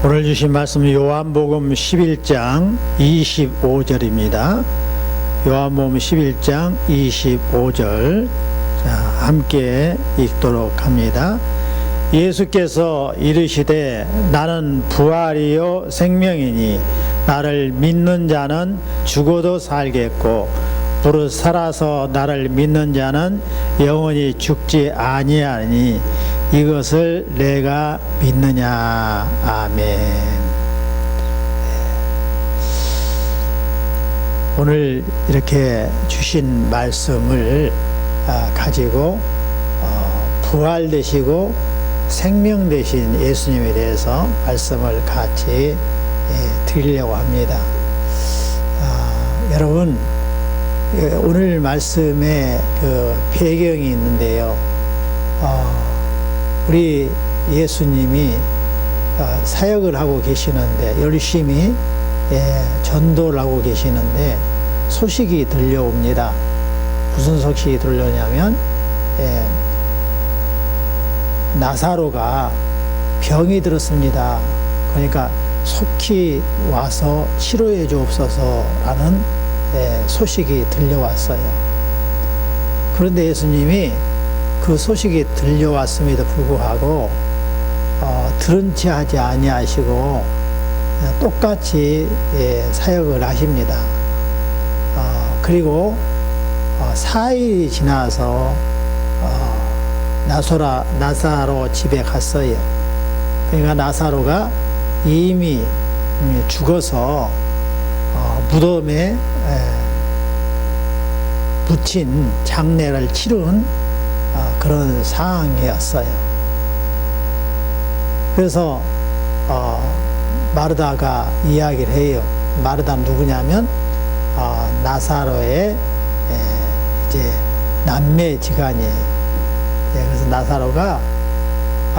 오늘 주신 말씀은 요한복음 11장 25절입니다. 요한복음 11장 25절 함께 읽도록 합니다. 예수께서 이르시되 나는 부활이요 생명이니 나를 믿는 자는 죽어도 살겠고 무릇 살아서 나를 믿는 자는 영원히 죽지 아니하니 이것을 내가 믿느냐. 아멘. 오늘 이렇게 주신 말씀을 가지고 부활 되시고 생명 되신 예수님에 대해서 말씀을 같이 드리려고 합니다. 여러분, 오늘 말씀에 그 배경이 있는데요. 우리 예수님이 사역을 하고 계시는데 열심히 전도를 하고 계시는데 소식이 들려옵니다. 무슨 소식이 들려오냐면 나사로가 병이 들었습니다. 그러니까 속히 와서 치료해 주옵소서라는 소식이 들려왔어요. 그런데 예수님이 그 소식이 들려왔음에도 불구하고 들은 채 하지 아니하시고 똑같이 사역을 하십니다. 그리고 4일이 지나서 나사로 집에 갔어요. 그러니까 나사로가 이미 죽어서 무덤에 묻힌 장례를 치른 그런 상황이었어요. 그래서 마르다가 이야기를 해요. 마르다는 누구냐면 나사로의 이제 남매지간이에요. 그래서 나사로가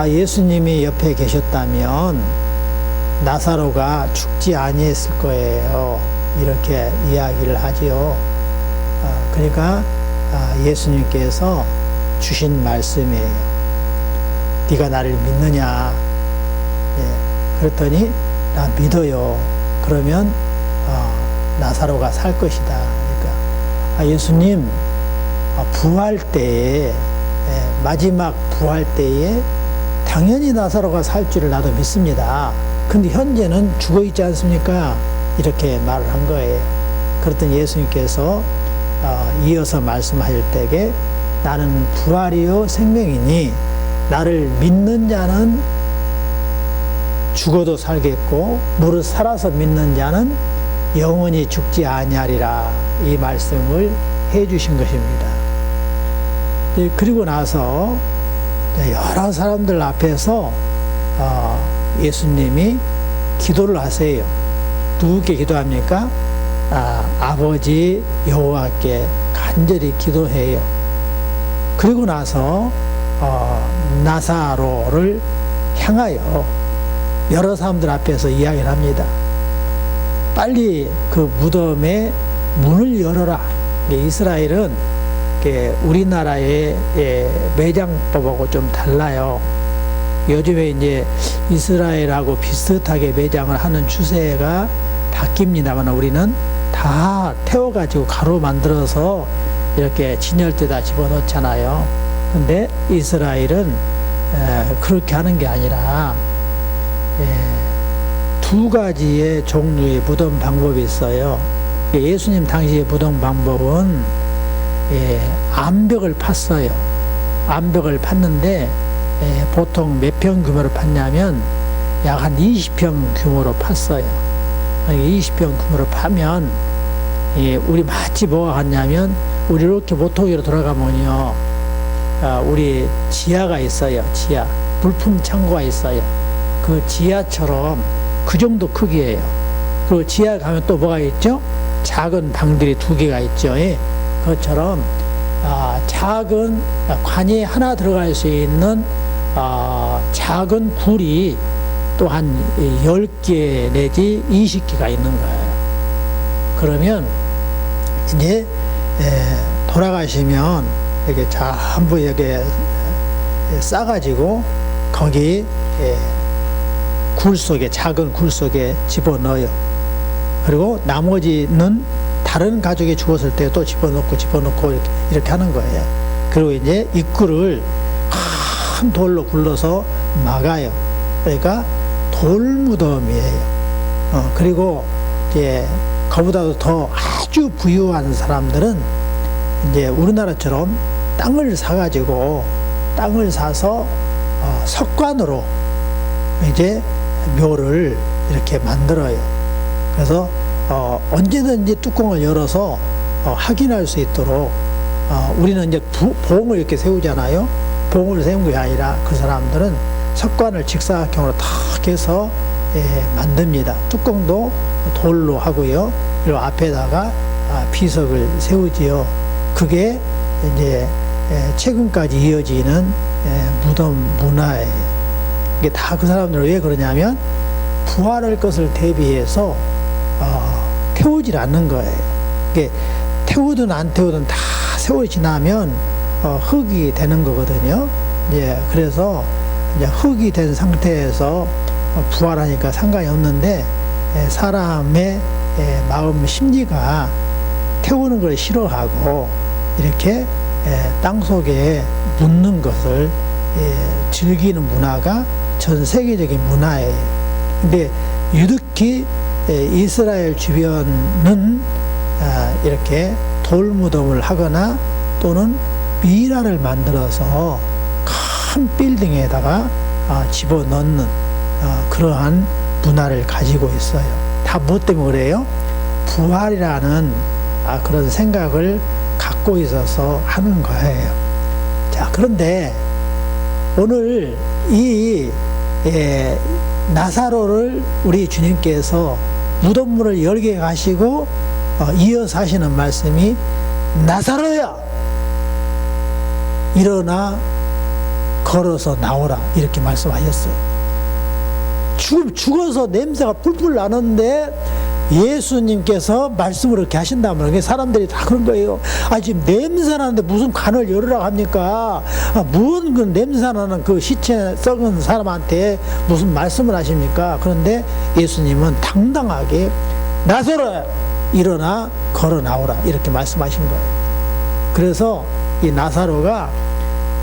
예수님이 옆에 계셨다면 나사로가 죽지 아니했을 거예요. 이렇게 이야기를 하지요. 그러니까 예수님께서 주신 말씀이에요. 네가 나를 믿느냐? 그랬더니 나 믿어요. 그러면 나사로가 살 것이다. 그러니까 예수님 부활 때에 마지막 부활 때에 당연히 나사로가 살 줄을 나도 믿습니다. 근데 현재는 죽어 있지 않습니까? 이렇게 말을 한 거예요. 그랬더니 예수님께서 이어서 말씀하실 때에 나는 부활이요 생명이니 나를 믿는 자는 죽어도 살겠고 무릇 살아서 믿는 자는 영원히 죽지 아니하리라. 이 말씀을 해 주신 것입니다. 그리고 나서 여러 사람들 앞에서 예수님이 기도를 하세요. 누구께 기도합니까? 아버지 여호와께 간절히 기도해요. 그리고 나서 나사로를 향하여 여러 사람들 앞에서 이야기를 합니다. 빨리 그 무덤의 문을 열어라. 이스라엘은 우리나라의 매장법하고 좀 달라요. 요즘에 이제 이스라엘하고 비슷하게 매장을 하는 추세가 바뀝니다만 우리는 다 태워가지고 가루 만들어서 이렇게 진열대다 집어넣잖아요. 근데 이스라엘은 그렇게 하는 게 아니라 두 가지의 종류의 무덤 방법이 있어요. 예수님 당시의 무덤 방법은 암벽을 팠어요. 암벽을 팠는데 보통 몇 평 규모로 팠냐면 약 한 20평 규모로 팠어요. 20평 규모로 파면 우리 마치 뭐가 같냐면 우리 이렇게 모토기로 돌아가면요 우리 지하가 있어요. 지하 물품 창고가 있어요. 그 지하처럼 그 정도 크기예요. 그리고 지하 가면 또 뭐가 있죠? 작은 방들이 두 개가 있죠. 그것처럼 작은 관이 하나 들어갈 수 있는 작은 굴이 또 한 10개 내지 20개가 있는 거예요. 그러면 이제 돌아가시면 이렇게 전부 이렇게 싸가지고 거기 굴 속에, 작은 굴 속에 집어넣어요. 그리고 나머지는 다른 가족이 죽었을 때 또 집어넣고 이렇게 하는 거예요. 그리고 이제 입구를 큰 돌로 굴러서 막아요. 그러니까 돌무덤이에요. 그리고 이제 그보다도 더 아주 부유한 사람들은 이제 우리나라처럼 땅을 사서 석관으로 이제 묘를 이렇게 만들어요. 그래서 언제든지 뚜껑을 열어서 확인할 수 있도록 우리는 이제 봉을 이렇게 세우잖아요. 봉을 세운 게 아니라 그 사람들은 석관을 직사각형으로 탁 해서 만듭니다. 뚜껑도 돌로 하고요. 그리고 앞에다가 비석을 세우지요. 그게 이제 최근까지 이어지는 무덤 문화예요. 이게 다 그 사람들은 왜 그러냐면 부활할 것을 대비해서 태우질 않는 거예요. 이게 태우든 안 태우든 다 세월이 지나면 흙이 되는 거거든요. 그래서 이제 흙이 된 상태에서 부활하니까 상관이 없는데 사람의 마음 심리가 태우는 걸 싫어하고 이렇게 땅 속에 묻는 것을 즐기는 문화가 전 세계적인 문화예요. 근데 유독히 이스라엘 주변은 이렇게 돌무덤을 하거나 또는 미라를 만들어서 큰 빌딩에다가 집어넣는 그러한 문화를 가지고 있어요. 다 무엇 때문에 그래요? 부활이라는 그런 생각을 갖고 있어서 하는 거예요. 자, 그런데 오늘 이 나사로를 우리 주님께서 무덤문을 열게 하시고 이어서 하시는 말씀이 나사로야 일어나 걸어서 나오라 이렇게 말씀하셨어요. 죽어서 냄새가 뿔뿔 나는데 예수님께서 말씀을 이렇게 하신다면 사람들이 다 그런 거예요. 지금 냄새 나는데 무슨 관을 열으라고 합니까? 무슨 그 냄새 나는 그 시체 썩은 사람한테 무슨 말씀을 하십니까? 그런데 예수님은 당당하게 나서라 일어나 걸어 나오라 이렇게 말씀하신 거예요. 그래서 이 나사로가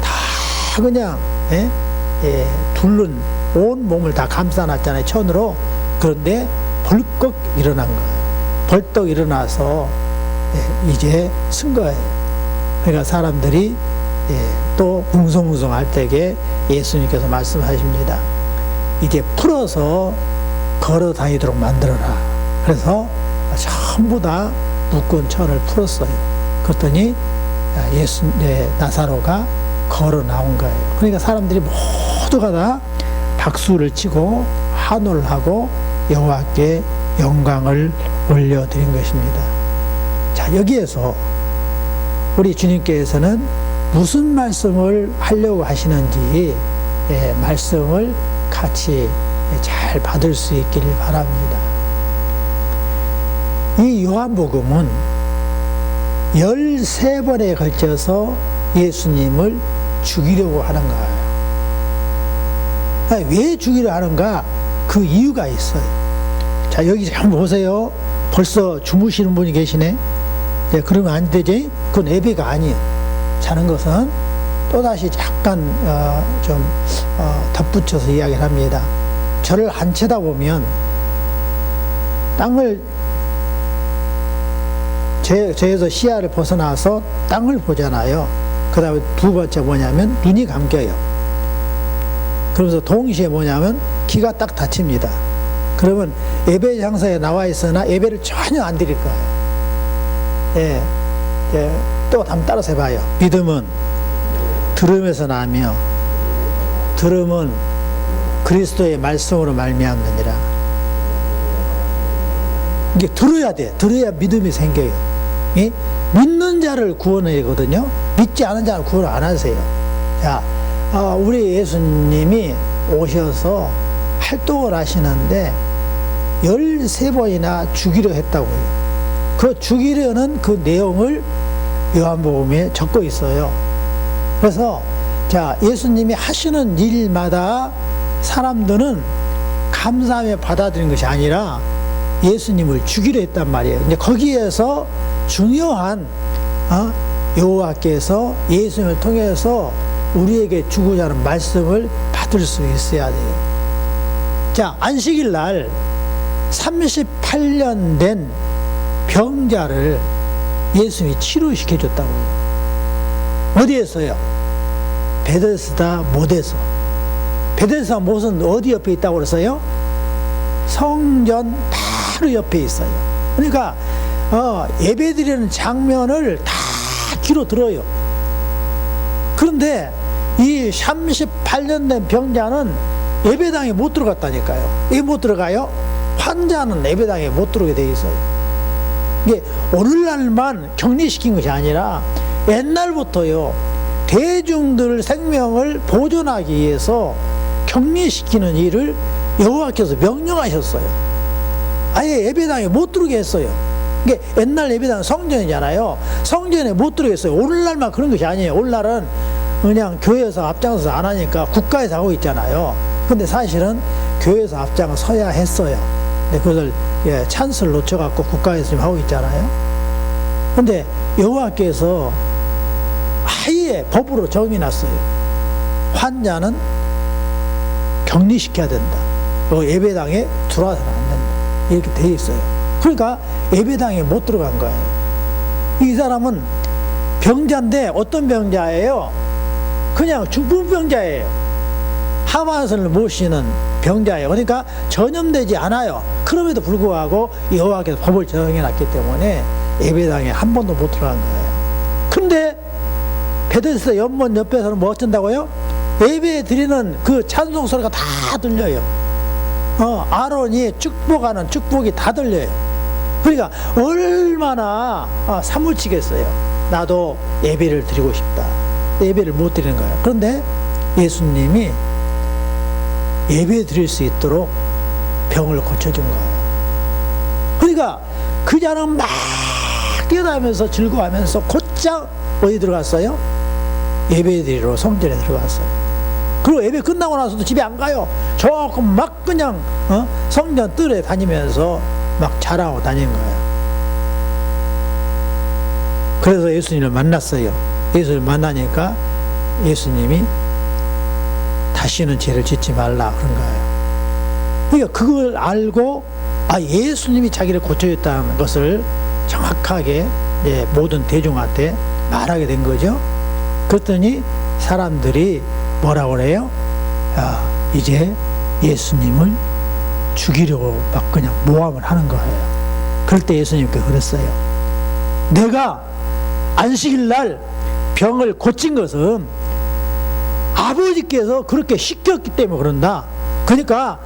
다 그냥 둘른 온 몸을 다 감싸놨잖아요, 천으로. 그런데 벌떡 일어난 거예요. 벌떡 일어나서 이제 쓴 거예요. 그러니까 사람들이 또 웅성웅성할 때에 예수님께서 말씀하십니다. 이제 풀어서 걸어 다니도록 만들어라. 그래서 전부 다 묶은 천을 풀었어요. 그랬더니 나사로가 걸어 나온 거예요. 그러니까 사람들이 모두가 다 박수를 치고 환호를 하고 여호와께 영광을 올려드린 것입니다. 자, 여기에서 우리 주님께서는 무슨 말씀을 하려고 하시는지 말씀을 같이 잘 받을 수 있기를 바랍니다. 이 요한복음은 13번에 걸쳐서 예수님을 죽이려고 하는 거예요. 왜 죽이려 하는가? 그 이유가 있어요. 자, 여기 한번 보세요. 벌써 주무시는 분이 계시네. 그러면 안 되지? 그건 예배가 아니에요. 자는 것은 또다시 약간 좀 덧붙여서 이야기를 합니다. 저를 안 쳐다보면 땅을 저에서 시야를 벗어나서 땅을 보잖아요. 그 다음에 두 번째 뭐냐면 눈이 감겨요. 그러면서 동시에 뭐냐면 귀가 딱 닫힙니다. 그러면 예배 장소에 나와 있으나 예배를 전혀 안 드릴 거예요. 또 한번 따라서 해봐요. 믿음은 들음에서 나며 들음은 그리스도의 말씀으로 말미암느니라. 이게 들어야 돼. 들어야 믿음이 생겨요. 믿는 자를 구원하거든요. 믿지 않은 자를 구원 안 하세요. 자, 우리 예수님이 오셔서 활동을 하시는데 13번이나 죽이려 했다고요. 그 죽이려는 그 내용을 요한복음에 적고 있어요. 그래서 자, 예수님이 하시는 일마다 사람들은 감사하며 받아들인 것이 아니라 예수님을 죽이려 했단 말이에요. 이제 거기에서 중요한 여호와께서 예수님을 통해서 우리에게 주고자 하는 말씀을 받을 수 있어야 돼요. 자, 안식일 날 38년 된 병자를 예수님이 치료시켜 줬다고요. 어디에서요? 베데스다 못에서. 베데스다 못은 어디 옆에 있다고 그랬어요? 성전 바로 옆에 있어요. 그러니까 예배드리는 장면을 다 귀로 들어요. 그런데 이 38년 된 병자는 예배당에 못 들어갔다니까요. 왜 못 들어가요? 환자는 예배당에 못 들어오게 돼 있어요. 이게 오늘날만 격리시킨 것이 아니라 옛날부터요, 대중들 생명을 보존하기 위해서 격리시키는 일을 여호와께서 명령하셨어요. 아예 예배당에 못 들어오게 했어요. 이게 옛날 예배당은 성전이잖아요. 성전에 못 들어오게 했어요. 오늘날만 그런 것이 아니에요. 오늘날은 그냥 교회에서 앞장서서 안 하니까 국가에서 하고 있잖아요. 근데 사실은 교회에서 앞장을 서야 했어요. 근데 그것을 찬스를 놓쳐갖고 국가에서 지금 하고 있잖아요. 근데 여호와께서 아예 법으로 정해놨어요. 환자는 격리시켜야 된다. 예배당에 들어와서는 안 된다. 이렇게 돼 있어요. 그러니까 예배당에 못 들어간 거예요. 이 사람은 병자인데 어떤 병자예요? 그냥 중풍병자예요. 하만선을 모시는 병자예요. 그러니까 전염되지 않아요. 그럼에도 불구하고 여호와께서 법을 정해놨기 때문에 예배당에 한 번도 못 들어간 거예요. 근데 베데스다 연못 옆에서는 뭐 어쩐다고요? 예배 드리는 그 찬송 소리가 다 들려요. 아론이 축복하는 축복이 다 들려요. 그러니까 얼마나 사무치겠어요. 나도 예배를 드리고 싶다. 예배를 못 드리는 거예요. 그런데 예수님이 예배 드릴 수 있도록 병을 고쳐준 거예요. 그러니까 그 자는 막 뛰어다니면서 즐거워하면서 곧장 어디 들어갔어요? 예배 드리러 성전에 들어갔어요. 그리고 예배 끝나고 나서도 집에 안 가요. 조금 막 그냥 성전 뜰에 다니면서 막 자랑하고 다니는 거예요. 그래서 예수님을 만났어요. 예수님을 만나니까 예수님이 다시는 죄를 짓지 말라 그런 거예요. 그러니까 그걸 알고 예수님이 자기를 고쳐줬다는 것을 정확하게 모든 대중한테 말하게 된 거죠. 그랬더니 사람들이 뭐라고 그래요? 이제 예수님을 죽이려고 막 그냥 모함을 하는 거예요. 그럴 때 예수님께 그랬어요. 내가 안식일 날 병을 고친 것은 아버지께서 그렇게 시켰기 때문에 그런다. 그러니까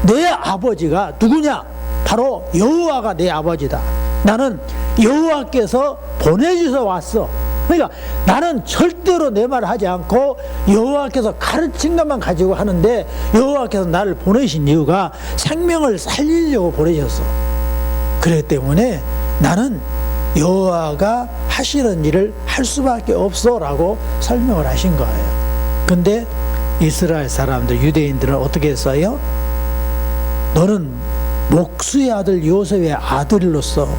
내 아버지가 누구냐? 바로 여호와가 내 아버지다. 나는 여호와께서 보내주셔서 왔어. 그러니까 나는 절대로 내 말을 하지 않고 여호와께서 가르친 것만 가지고 하는데, 여호와께서 나를 보내신 이유가 생명을 살리려고 보내셨어. 그렇기 때문에 나는 여호와가 하시는 일을 할 수밖에 없어 라고 설명을 하신 거예요. 근데 이스라엘 사람들, 유대인들은 어떻게 했어요? 너는 목수의 아들 요셉의 아들로서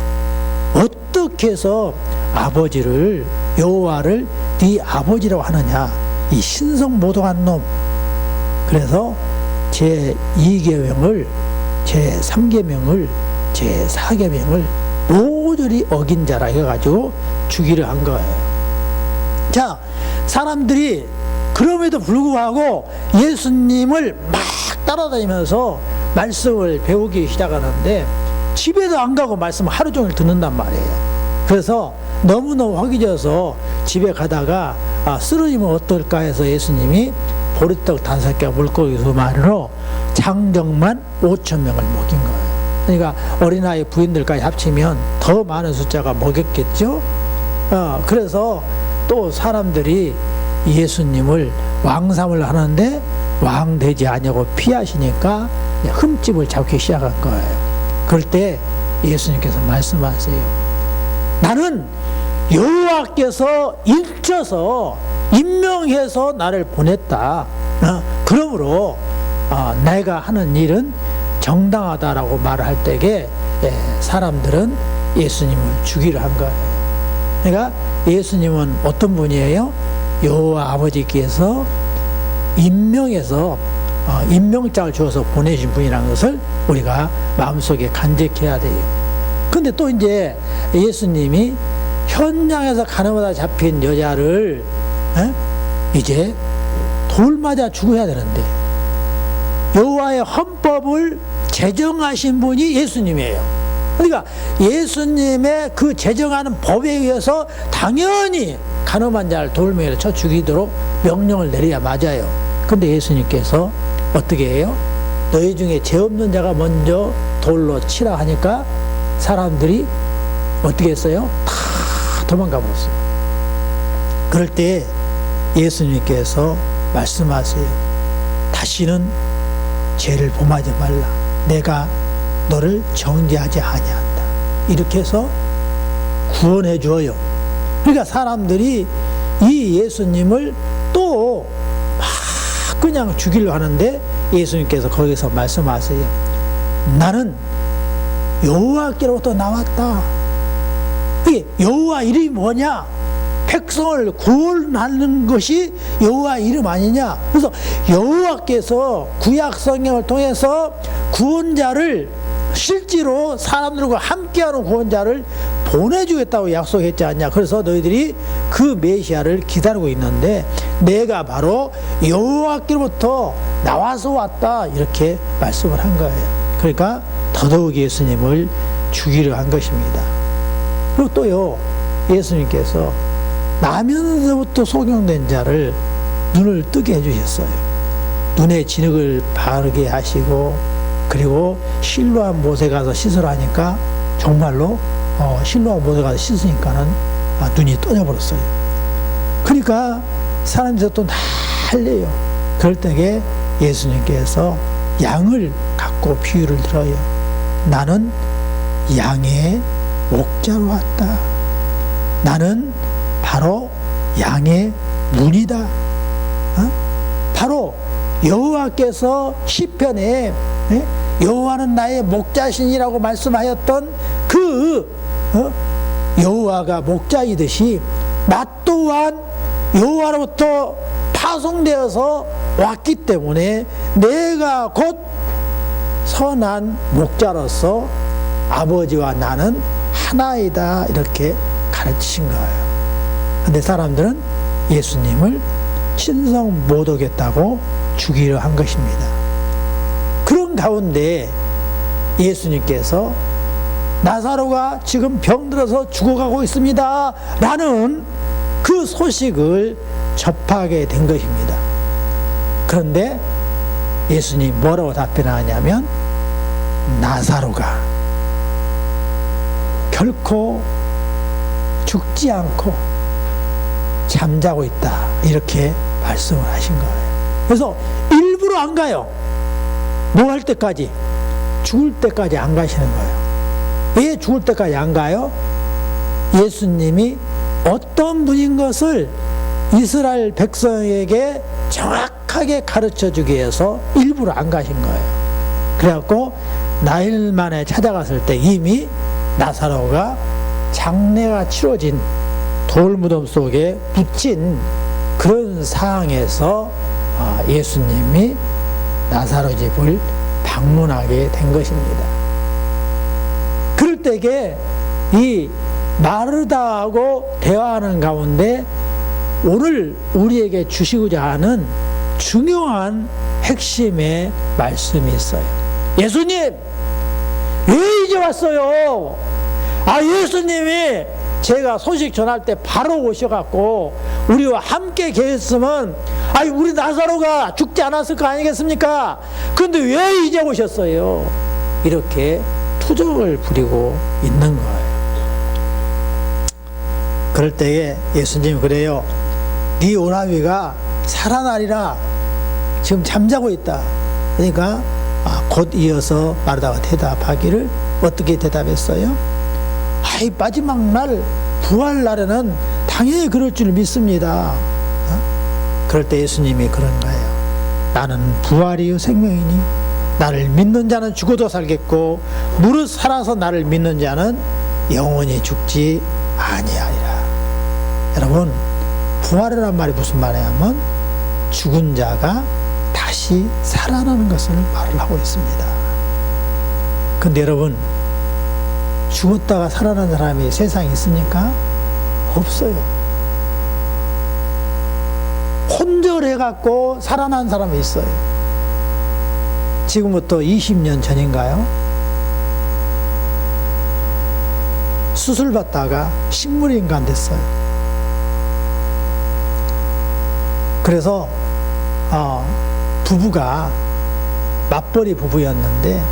어떻게 해서 아버지를, 여호와를 네 아버지라고 하느냐, 이 신성모독한 놈. 그래서 제2계명을, 제3계명을, 제4계명을 모조리 어긴 자라 해가지고 죽이려 한 거예요. 자, 사람들이 그럼에도 불구하고 예수님을 막 따라다니면서 말씀을 배우기 시작하는데 집에도 안 가고 말씀을 하루 종일 듣는단 말이에요. 그래서 너무너무 허기져서 집에 가다가 쓰러지면 어떨까 해서 예수님이 보리떡 5개 물고기 2마리로 장정만 5,000명을 먹인 거예요. 그러니까 어린아이 부인들까지 합치면 더 많은 숫자가 먹였겠죠. 그래서 또 사람들이 예수님을 왕삼을 하는데 왕 되지 아니하고 피하시니까 흠집을 잡기 시작한 거예요. 그럴 때 예수님께서 말씀하세요. 나는 여호와께서 일쳐서 임명해서 나를 보냈다. 그러므로 내가 하는 일은 정당하다라고 말을 할 때에 사람들은 예수님을 죽이려 한 거예요. 그러니까 예수님은 어떤 분이에요? 여호와 아버지께서 임명해서 임명장을 주어서 보내신 분이라는 것을 우리가 마음속에 간직해야 돼요. 근데 또 이제 예수님이 현장에서 가늠하다 잡힌 여자를 이제 돌 맞아 죽어야 되는데 여호와의 헌법을 제정하신 분이 예수님이에요. 그러니까 예수님의 그 제정하는 법에 의해서 당연히 간음한 자를 돌멩이로 쳐 죽이도록 명령을 내려야 맞아요. 근데 예수님께서 어떻게 해요? 너희 중에 죄 없는 자가 먼저 돌로 치라 하니까 사람들이 어떻게 했어요? 다 도망가 버렸어요. 그럴 때 예수님께서 말씀하세요. 다시는 죄를 범하지 말라. 내가 너를 정죄하지 아니한다. 이렇게 해서 구원해 줘요. 그러니까 사람들이 이 예수님을 또 막 그냥 죽이려 하는데 예수님께서 거기서 말씀하세요. 나는 여호와께로부터 나왔다. 이게 여호와 이름이 뭐냐? 백성을 구원하는 것이 여호와 이름 아니냐? 그래서 여호와께서 구약 성경을 통해서 구원자를 실제로 사람들과 함께하는 구원자를 보내주겠다고 약속했지 않냐. 그래서 너희들이 그 메시아를 기다리고 있는데 내가 바로 여호와께로부터 나와서 왔다. 이렇게 말씀을 한 거예요. 그러니까 더더욱 예수님을 죽이려 한 것입니다. 그리고 또요, 예수님께서 나면서부터 소경된 자를 눈을 뜨게 해주셨어요. 눈에 진흙을 바르게 하시고, 그리고 실로암 못에 가서 씻으라니까 정말로 실로암 못에 가서 씻으니까는 눈이 떠져버렸어요. 그러니까 사람들이 또 난리예요. 그럴 때에 예수님께서 양을 갖고 비유를 들어요. 나는 양의 목자로 왔다. 나는 바로 양의 문이다. 바로 여호와께서 시편에 여호와는 나의 목자신이라고 말씀하였던 그 여호와가 목자이듯이 나 또한 여호와로부터 파송되어서 왔기 때문에 내가 곧 선한 목자로서 아버지와 나는 하나이다. 이렇게 가르치신 거예요. 근데 사람들은 예수님을 친성 못 오겠다고 죽이려 한 것입니다. 그런 가운데 예수님께서 나사로가 지금 병들어서 죽어가고 있습니다 라는 그 소식을 접하게 된 것입니다. 그런데 예수님 뭐라고 답변하냐면 나사로가 결코 죽지 않고 잠자고 있다. 이렇게 말씀을 하신 거예요. 그래서 일부러 안 가요. 뭐 할 때까지? 죽을 때까지 안 가시는 거예요. 왜 죽을 때까지 안 가요? 예수님이 어떤 분인 것을 이스라엘 백성에게 정확하게 가르쳐 주기 위해서 일부러 안 가신 거예요. 그래갖고 나흘 만에 찾아갔을 때 이미 나사로가 장례가 치러진 돌무덤 속에 붙인 그런 상황에서 예수님이 나사로 집을 방문하게 된 것입니다. 그럴 때에 이 마르다하고 대화하는 가운데 오늘 우리에게 주시고자 하는 중요한 핵심의 말씀이 있어요. 예수님, 왜 이제 왔어요? 예수님이 제가 소식 전할 때 바로 오셔갖고 우리와 함께 계셨으면 우리 나사로가 죽지 않았을 거 아니겠습니까? 그런데 왜 이제 오셨어요? 이렇게 투정을 부리고 있는 거예요. 그럴 때에 예수님이 그래요. 네 오라비가 살아나리라. 지금 잠자고 있다. 그러니까 곧 이어서 마르다가 대답하기를 어떻게 대답했어요? 마지막 날 부활 날에는 당연히 그럴 줄 믿습니다. 그럴 때 예수님이 그런 거예요. 나는 부활이요 생명이니 나를 믿는 자는 죽어도 살겠고 무릇 살아서 나를 믿는 자는 영원히 죽지 아니하리라. 여러분, 부활이란 말이 무슨 말이냐면 죽은 자가 다시 살아나는 것을 말을 하고 있습니다. 근데 여러분, 죽었다가 살아난 사람이 세상에 있습니까? 없어요. 혼절해갖고 살아난 사람이 있어요. 지금부터 20년 전인가요? 수술받다가 식물인간 됐어요. 그래서 부부가 맞벌이 부부였는데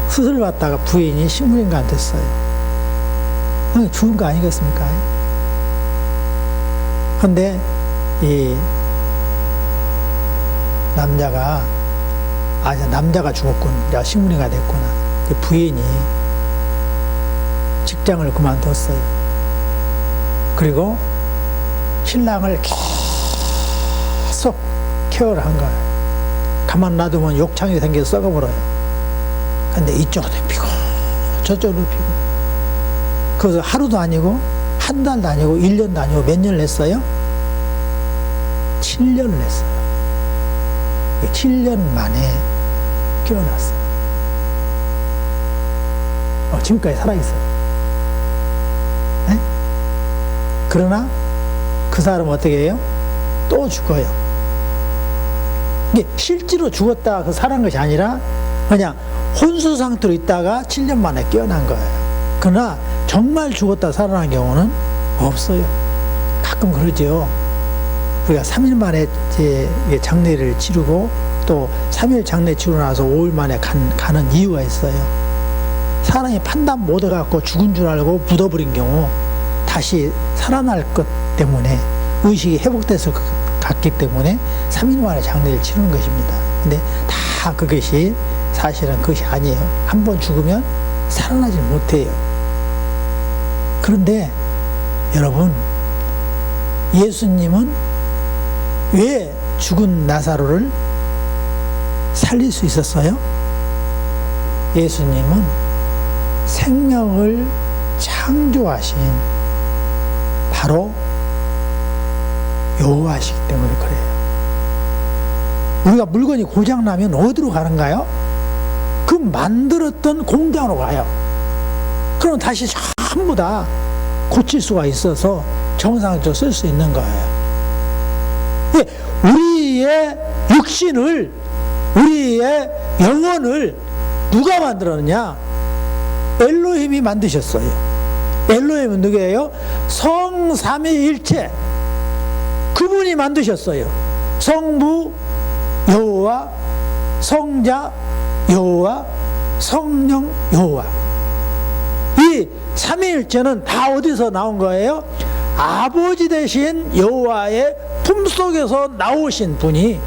수술받다가 부인이 식물인간 됐어요. 죽은 거 아니겠습니까? 근데 이 남자가 남자가 죽었군, 야 식물인간 됐구나. 부인이 직장을 그만뒀어요. 그리고 신랑을 계속 케어를 한 거예요. 가만 놔두면 욕창이 생겨서 썩어버려요. 근데 이쪽으로 피고 저쪽으로 피고, 그래서 하루도 아니고 한 달도 아니고 1년도 아니고 몇 년을 했어요? 7년을 했어요. 7년 만에 깨어났어요. 지금까지 살아있어요. 네? 그러나 그 사람은 어떻게 해요? 또 죽어요. 이게 실제로 죽었다가 그 살아난 것이 아니라 그냥 혼수 상태로 있다가 7년 만에 깨어난 거예요. 그러나 정말 죽었다 살아난 경우는 없어요. 가끔 그러죠. 우리가 3일 만에 장례를 치르고 또 3일 장례 치르고 나서 5일 만에 가는 이유가 있어요. 사람이 판단 못 해갖고 죽은 줄 알고 묻어버린 경우 다시 살아날 것 때문에 의식이 회복돼서 갔기 때문에 3일 만에 장례를 치르는 것입니다. 근데 다 그것이 사실은 그것이 아니에요. 한 번 죽으면 살아나지 못해요. 그런데 여러분, 예수님은 왜 죽은 나사로를 살릴 수 있었어요? 예수님은 생명을 창조하신 바로 여호와시기 때문에 그래요. 우리가 물건이 고장나면 어디로 가는가요? 그 만들었던 공장으로 가요. 그럼 다시 전부 다 고칠 수가 있어서 정상적으로 쓸 수 있는 거예요. 우리의 육신을, 우리의 영혼을 누가 만들었느냐? 엘로힘이 만드셨어요. 엘로힘은 누구예요? 성삼위일체, 그분이 만드셨어요. 성부 여호와, 성자 여호와, 성령 여호와. 이 삼위일체는 다 어디서 나온 거예요? 아버지 되신 여호와의 품속에서 나오신 분이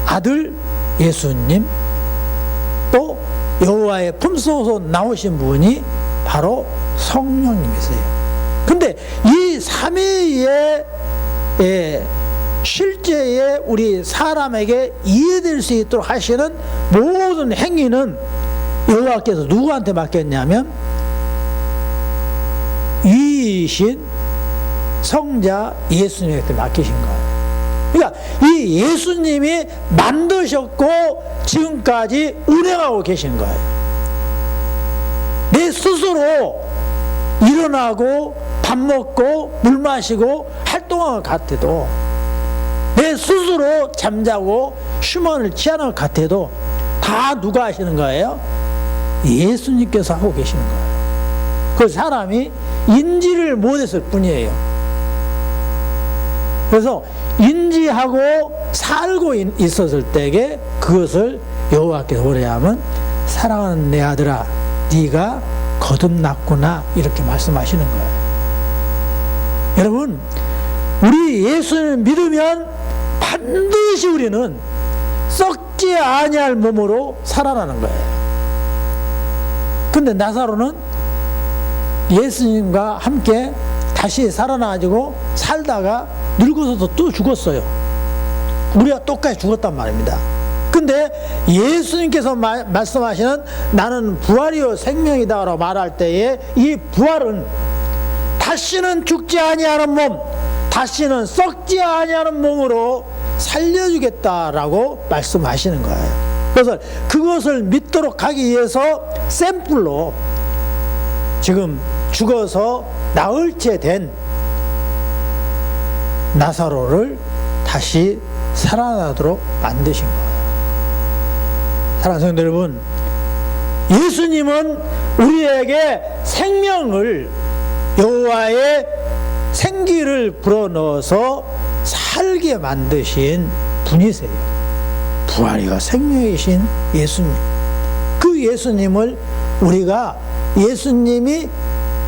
아들 예수님, 또 여호와의 품속에서 나오신 분이 바로 성령님이세요. 근데 이 삼위의 실제에 우리 사람에게 이해될 수 있도록 하시는 모든 행위는 여호와께서 누구한테 맡겼냐면 위이신 성자 예수님한테 맡기신 거예요. 그러니까 이 예수님이 만드셨고 지금까지 운행하고 계신 거예요. 내 스스로 일어나고 밥 먹고 물 마시고 활동한 것 같아도, 내 스스로 잠자고 휴먼을 취하는 것 같아도 다 누가 하시는 거예요? 예수님께서 하고 계시는 거예요. 그 사람이 인지를 못했을 뿐이에요. 그래서 인지하고 살고 있었을 때에 그것을 여호와께서 뭐라 하면 사랑하는 내 아들아 네가 거듭났구나 이렇게 말씀하시는 거예요. 여러분, 우리 예수를 믿으면 반드시 우리는 썩지 아니할 몸으로 살아나는 거예요. 근데 나사로는 예수님과 함께 다시 살아나가지고 살다가 늙어서도 또 죽었어요. 우리가 똑같이 죽었단 말입니다. 근데 예수님께서 말씀하시는 나는 부활이요 생명이다라고 말할 때에 이 부활은 다시는 죽지 아니하는 몸, 다시는 썩지 아니하는 몸으로 살려주겠다라고 말씀하시는 거예요. 그래서 그것을 믿도록 하기 위해서 샘플로 지금 죽어서 나흘째 된 나사로를 다시 살아나도록 만드신 거예요. 사랑하는 성도 여러분, 예수님은 우리에게 생명을, 여호와의 생기를 불어넣어서 살게 만드신 분이세요. 부활이가 생명이신 예수님. 그 예수님을 우리가, 예수님이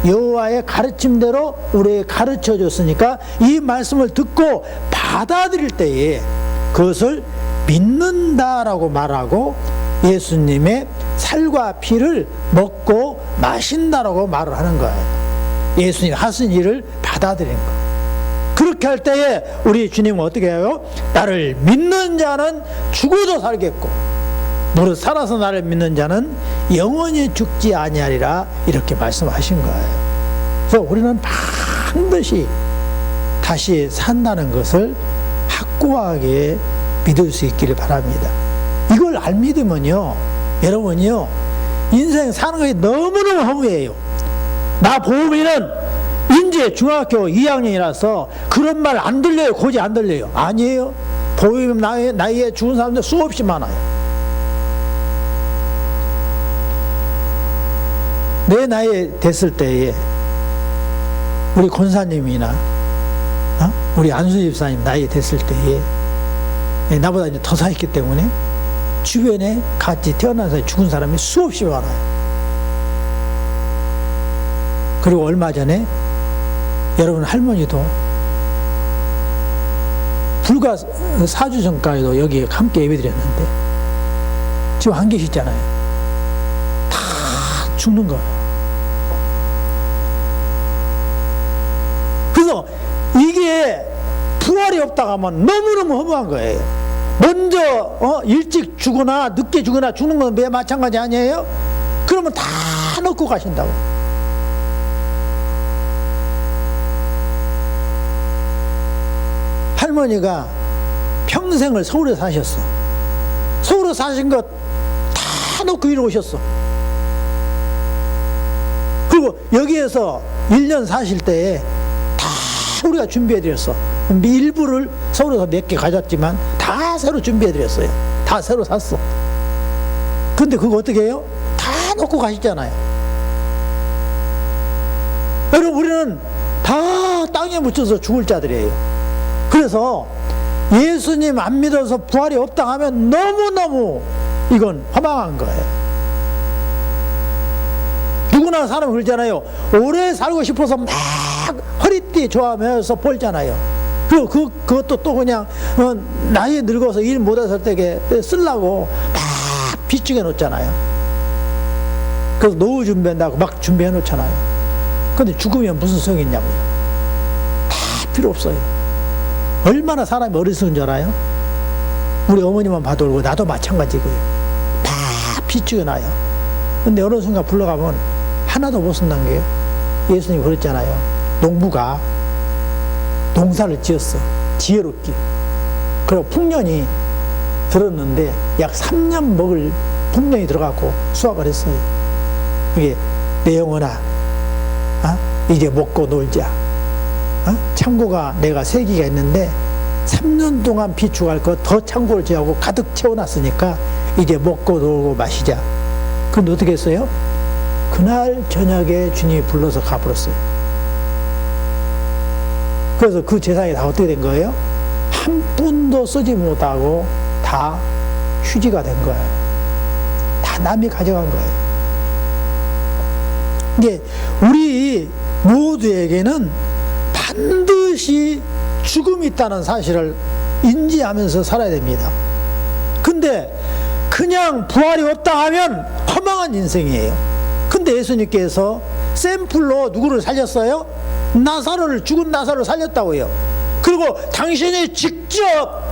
여호와의 가르침대로 우리에게 가르쳐 줬으니까 이 말씀을 듣고 받아들일 때에 그것을 믿는다라고 말하고 예수님의 살과 피를 먹고 마신다라고 말을 하는 거예요. 예수님 하신 일을 받아들이는 거예요. 그렇게 할 때에 우리 주님은 어떻게 해요? 나를 믿는 자는 죽어도 살겠고 무릇 살아서 나를 믿는 자는 영원히 죽지 아니하리라, 이렇게 말씀하신 거예요. 그래서 우리는 반드시 다시 산다는 것을 확고하게 믿을 수 있기를 바랍니다. 이걸 안 믿으면요, 여러분이요, 인생 사는 것이 너무너무 허무해요. 나 보험이는 이제 중학교 2학년이라서 그런 말 안 들려요. 고지 안 들려요. 아니에요. 보험 나이에 죽은 사람들 수없이 많아요. 내 나이에 됐을 때에 우리 권사님이나 우리 안수 집사님 나이 됐을 때에 나보다 이제 더 사셨기 때문에 주변에 같이 태어나서 죽은 사람이 수없이 많아요. 그리고 얼마 전에 여러분 할머니도 불과 4주 전까지도 여기 함께 예배드렸는데 지금 안 계시잖아요. 다 죽는 거예요. 그래서 이게 부활이 없다고 하면 너무너무 허무한 거예요. 먼저 일찍 죽거나 늦게 죽거나 죽는 건 매 마찬가지 아니에요? 그러면 다 넣고 가신다고. 할머니가 평생을 서울에 사셨어. 서울에 사신 것 다 놓고 이리 오셨어. 그리고 여기에서 1년 사실 때에 다 우리가 준비해드렸어. 일부를 서울에서 몇 개 가졌지만 다 새로 준비해드렸어요. 다 새로 샀어. 근데 그거 어떻게 해요? 다 놓고 가시잖아요. 여러분, 우리는 다 땅에 묻혀서 죽을 자들이에요. 그래서 예수님 안 믿어서 부활이 없다 하면 너무너무 이건 허망한 거예요. 누구나 사람이 그러잖아요. 오래 살고 싶어서 막 허리띠 좋아하면서 벌잖아요. 그리고 그것도 또 그냥 나이 늙어서 일 못해서 때게 쓰려고 막 비축해 놓잖아요. 그래서 노후 준비한다고 막 준비해 놓잖아요. 근데 죽으면 무슨 소용이 있냐고요. 다 필요 없어요. 얼마나 사람이 어리석은 줄 알아요? 우리 어머니만 봐도 그러고 나도 마찬가지고요. 다 비축해놔요. 근데 어느 순간 불러가면 하나도 못 쓴다는 게요. 예수님이 그랬잖아요. 농부가 농사를 지었어. 지혜롭게. 그리고 풍년이 들었는데 약 3년 먹을 풍년이 들어가고 수확을 했어요. 이게 내 영혼아, 이제 먹고 놀자. 창고가 내가 3개가 있는데 3년 동안 비축할 거 더 창고를 지하고 가득 채워놨으니까 이제 먹고 놀고 마시자. 그런데 어떻게 했어요? 그날 저녁에 주님이 불러서 가버렸어요. 그래서 그 재산이 다 어떻게 된 거예요? 한 푼도 쓰지 못하고 다 휴지가 된 거예요. 다 남이 가져간 거예요. 이게 우리 모두에게는 반드시 죽음이 있다는 사실을 인지하면서 살아야 됩니다. 근데 그냥 부활이 없다 하면 허망한 인생이에요. 근데 예수님께서 샘플로 누구를 살렸어요? 나사로를, 죽은 나사로를 살렸다고요. 그리고 당신이 직접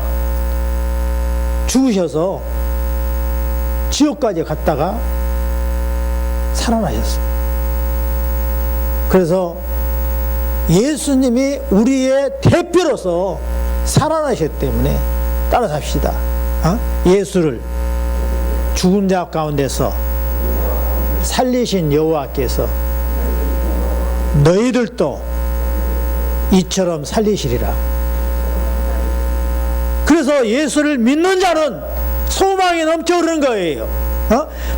죽으셔서 지옥까지 갔다가 살아나셨어요. 그래서 예수님이 우리의 대표로서 살아나셨기 때문에 따라 삽시다. 예수를 죽은 자 가운데서 살리신 여호와께서 너희들도 이처럼 살리시리라. 그래서 예수를 믿는 자는 소망이 넘쳐 흐르는 거예요.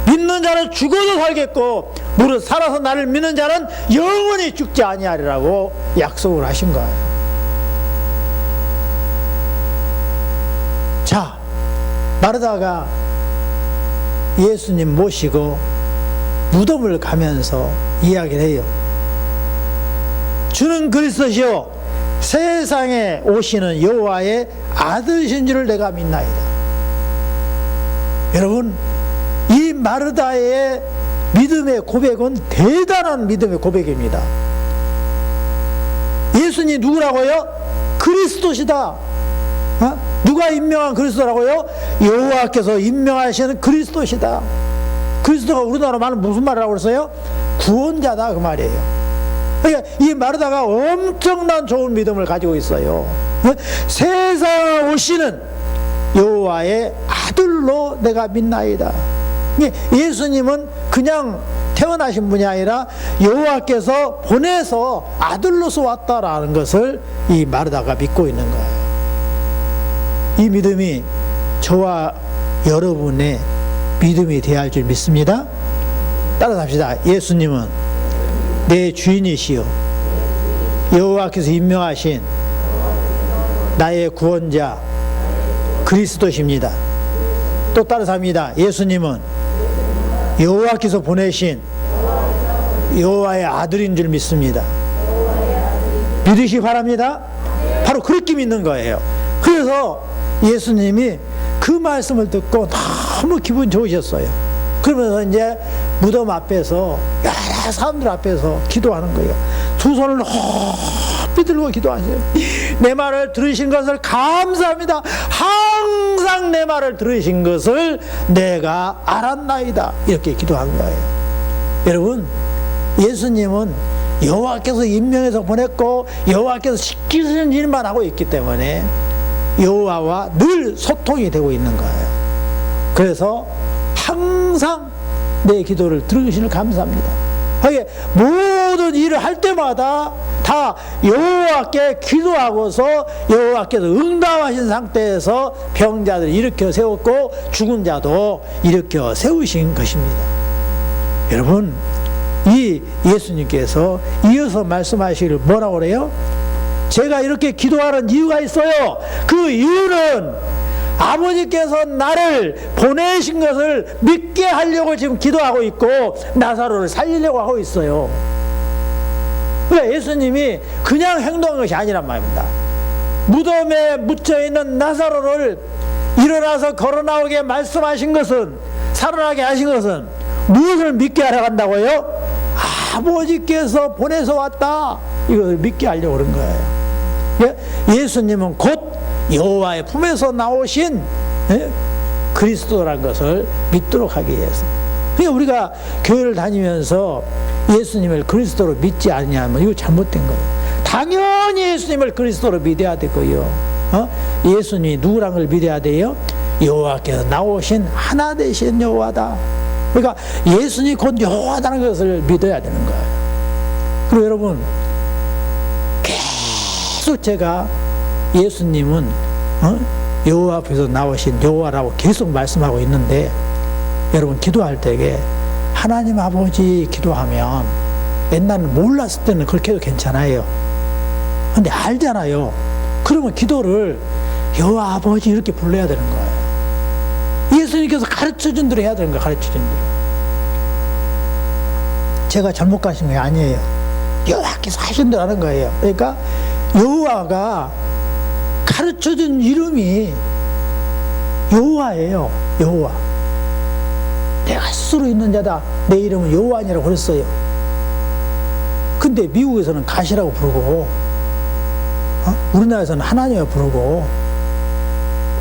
믿는 자는 죽어도 살겠고 무릇 살아서 나를 믿는 자는 영원히 죽지 아니하리라고 약속을 하신 거예요. 자, 마르다가 예수님 모시고 무덤을 가면서 이야기를 해요. 주는 그리스도시요 세상에 오시는 여호와의 아들이신 줄을 내가 믿나이다. 여러분, 이 마르다의 믿음의 고백은 대단한 믿음의 고백입니다. 예수님 누구라고요? 그리스도시다. 누가 임명한 그리스도라고요? 여호와께서 임명하시는 그리스도시다. 그리스도가 우리나라 말은 무슨 말이라고 그랬어요? 구원자다 그 말이에요. 그러니까 이 마르다가 엄청난 좋은 믿음을 가지고 있어요. 세상에 오시는 여호와의 아들로 내가 믿나이다. 예수님은 그냥 태어나신 분이 아니라 여호와께서 보내서 아들로서 왔다라는 것을 이 마르다가 믿고 있는 거예요. 이 믿음이 저와 여러분의 믿음이 되어야 할 줄 믿습니다. 따라합시다. 예수님은 내 주인이시요 여호와께서 임명하신 나의 구원자 그리스도십니다. 또 따라합니다. 예수님은 여호와께서 보내신 여호와의 아들인 줄 믿습니다. 믿으시기 바랍니다. 바로 그렇게 믿는 거예요. 그래서 예수님이 그 말씀을 듣고 너무 기분 좋으셨어요. 그러면서 이제 무덤 앞에서 여러 사람들 앞에서 기도하는 거예요. 두 손을 높이 들고 기도하세요. 내 말을 들으신 것을 감사합니다. 항상 내 말을 들으신 것을 내가 알았나이다. 이렇게 기도한 거예요. 여러분, 예수님은 여호와께서 임명해서 보냈고 여호와께서 시키시는 일만 하고 있기 때문에 여호와와 늘 소통이 되고 있는 거예요. 그래서 항상 내 기도를 들으시길 감사합니다. 하게 모든 일을 할 때마다 다 여호와께 기도하고서 여호와께서 응답하신 상태에서 병자들을 일으켜 세웠고 죽은 자도 일으켜 세우신 것입니다. 여러분, 이 예수님께서 이어서 말씀하시기를 뭐라고 그래요? 제가 이렇게 기도하는 이유가 있어요. 그 이유는 아버지께서 나를 보내신 것을 믿게 하려고 지금 기도하고 있고 나사로를 살리려고 하고 있어요. 그러니까 예수님이 그냥 행동한 것이 아니란 말입니다. 무덤에 묻혀있는 나사로를 일어나서 걸어 나오게 말씀하신 것은, 살아나게 하신 것은 무엇을 믿게 하려 한다고요? 아버지께서 보내서 왔다, 이것을 믿게 하려고 그런 거예요. 예수님은 곧 여호와의 품에서 나오신 그리스도라는 것을 믿도록 하기 위해서. 그러니까 우리가 교회를 다니면서 예수님을 그리스도로 믿지 않냐면 이거 잘못된 거예요. 당연히 예수님을 그리스도로 믿어야 되고요. 예수님이 누구란 걸 믿어야 돼요? 여호와께서 나오신 하나 되신 여호와다. 그러니까 예수님이 곧 여호와다는 것을 믿어야 되는 거예요. 그리고 여러분, 계속 제가 예수님은 여호와 앞에서 나오신 여호와라고 계속 말씀하고 있는데, 여러분 기도할 때에 하나님 아버지 기도하면 옛날에는 몰랐을 때는 그렇게 해도 괜찮아요. 근데 알잖아요. 그러면 기도를 여호와 아버지 이렇게 불러야 되는 거예요. 예수님께서 가르쳐준 대로 해야 되는 거예요. 가르쳐준 대로. 제가 잘못 가신 게 아니에요. 여호와께서 하신 대로 하는 거예요. 그러니까 여호와가 가르쳐준 이름이 여호와예요. 여호와. 내가 스스로 있는 자다. 내 이름은 여호와니라고 그랬어요. 근데 미국에서는 가시라고 부르고, 우리나라에서는 하나님이라고 부르고,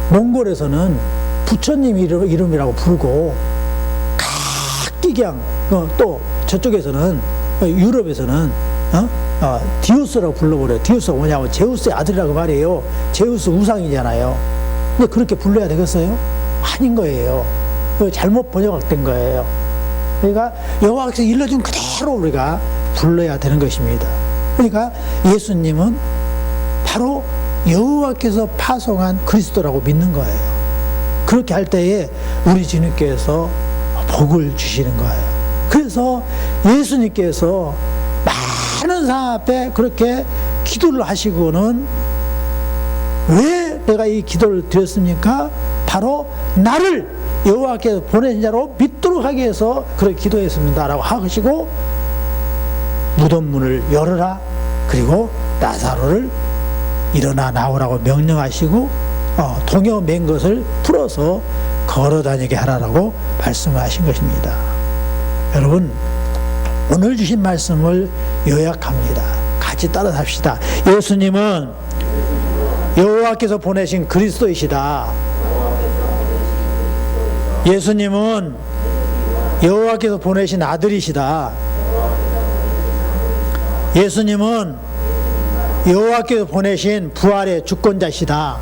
몽골에서는 부처님 이름이라고 부르고, 거의 그냥 또 저쪽에서는 유럽에서는 디우스라고 불러버려요. 디우스가 뭐냐면 제우스의 아들이라고 말이에요. 제우스 우상이잖아요. 근데 그렇게 불러야 되겠어요? 아닌 거예요. 잘못 번역된 거예요. 그러니까 여호와께서 일러준 그대로 우리가 불러야 되는 것입니다. 그러니까 예수님은 바로 여호와께서 파송한 그리스도라고 믿는 거예요. 그렇게 할 때에 우리 주님께서 복을 주시는 거예요. 그래서 예수님께서 많은 사람 앞에 그렇게 기도를 하시고는 왜 내가 이 기도를 드렸습니까? 바로 나를 여호와께서 보내신 자로 믿도록 하기 위해서 그렇게 기도했습니다 라고 하시고 무덤 문을 열어라, 그리고 나사로를 일어나 나오라고 명령하시고 동여 맨 것을 풀어서 걸어다니게 하라고 말씀하신 것입니다. 여러분, 오늘 주신 말씀을 요약합니다. 같이 따라 합시다. 예수님은 여호와께서 보내신 그리스도이시다. 예수님은 여호와께서 보내신 아들이시다. 예수님은 여호와께서 보내신 부활의 주권자시다.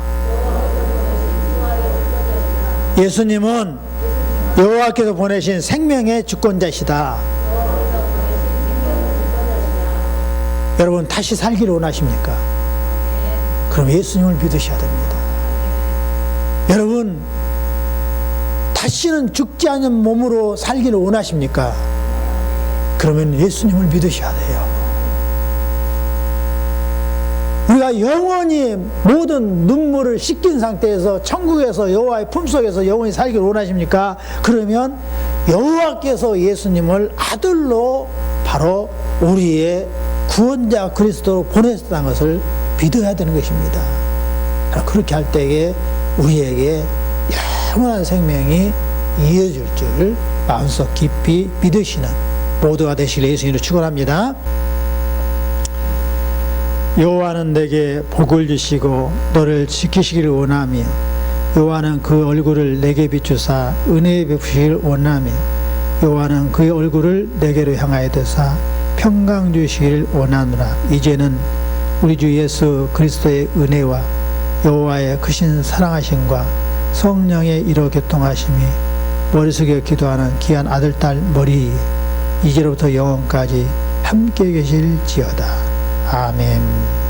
예수님은 여호와께서 보내신 생명의 주권자시다. 여러분, 다시 살기를 원하십니까? 그럼 예수님을 믿으셔야 됩니다. 여러분, 다시는 죽지 않는 몸으로 살기를 원하십니까? 그러면 예수님을 믿으셔야 돼요. 우리가 영원히 모든 눈물을 씻긴 상태에서 천국에서 여호와의 품속에서 영원히 살기를 원하십니까? 그러면 여호와께서 예수님을 아들로 바로 우리의 구원자 그리스도로 보내셨다는 것을 믿어야 되는 것입니다. 그렇게 할 때에 우리에게 영원한 생명이 이어질 줄 마음속 깊이 믿으시는 모두가 되시길 예수님으로 축원합니다. 여호와는 내게 복을 주시고 너를 지키시기를 원하며 여호와는 그 얼굴을 내게 비추사 은혜 베푸시기를 원하며 여호와는 그의 얼굴을 내게로 향하여 드사 평강 주시기를 원하노라. 이제는 우리 주 예수 그리스도의 은혜와 여호와의 크신 사랑하심과 성령의 이로 교통하심이 머리 숙여 기도하는 귀한 아들 딸 머리 이제로부터 영원까지 함께 계실지어다. 아멘.